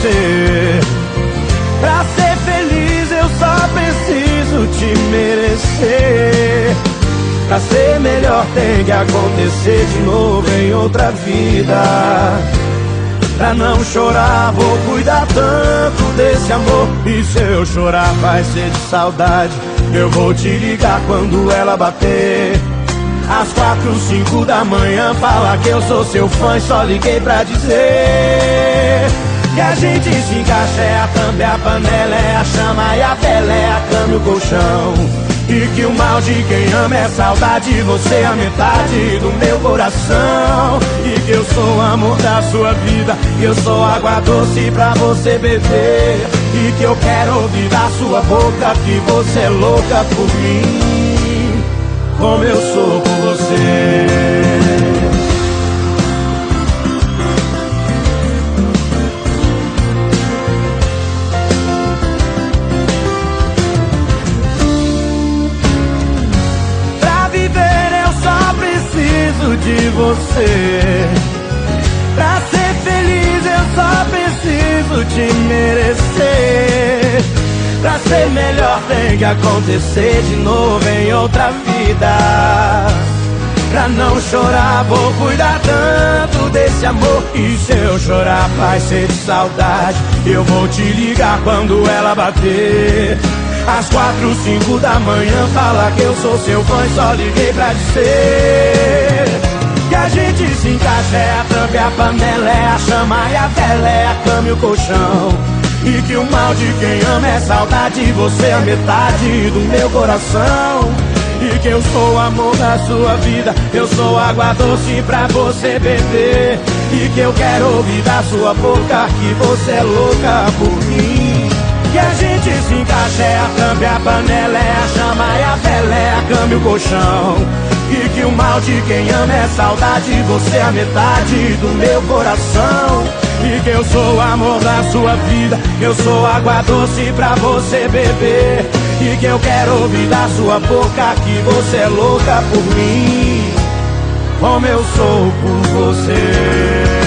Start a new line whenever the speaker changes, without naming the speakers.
você. Pra ser feliz eu só preciso te merecer. Pra ser melhor tem que acontecer de novo em outra vida. Pra não chorar vou cuidar tanto desse amor. E se eu chorar vai ser de saudade. Eu vou te ligar quando ela bater. Às 4, 5 da manhã, fala que eu sou seu fã e só liguei pra dizer que a gente se encaixa, é a thumb, a panela, é a chama e a vela, é a cama e o colchão. E que o mal de quem ama é saudade, você é a metade do meu coração. E que eu sou o amor da sua vida, que eu sou água doce pra você beber. E que eu quero ouvir da sua boca que você é louca por mim, como eu sou por você. De você. Pra ser feliz eu só preciso te merecer. Pra ser melhor tem que acontecer de novo em outra vida. Pra não chorar vou cuidar tanto desse amor. E se eu chorar vai ser de saudade. Eu vou te ligar quando ela bater. Às 4, 5 da manhã, fala que eu sou seu fã e só liguei pra dizer que a gente se encaixa, é a tampa, a panela, é a chama e a vela, é a cama e o colchão. E que o mal de quem ama é saudade, você é a metade do meu coração. E que eu sou o amor da sua vida, eu sou água doce pra você beber. E que eu quero ouvir da sua boca que você é louca por mim. Que a gente se encaixa, é a tampa, a panela, é a chama e a vela, é a cama e o colchão. E que o mal de quem ama é saudade, você é a metade do meu coração. E que eu sou o amor da sua vida, eu sou água doce pra você beber. E que eu quero ouvir da sua boca que você é louca por mim, como eu sou por você.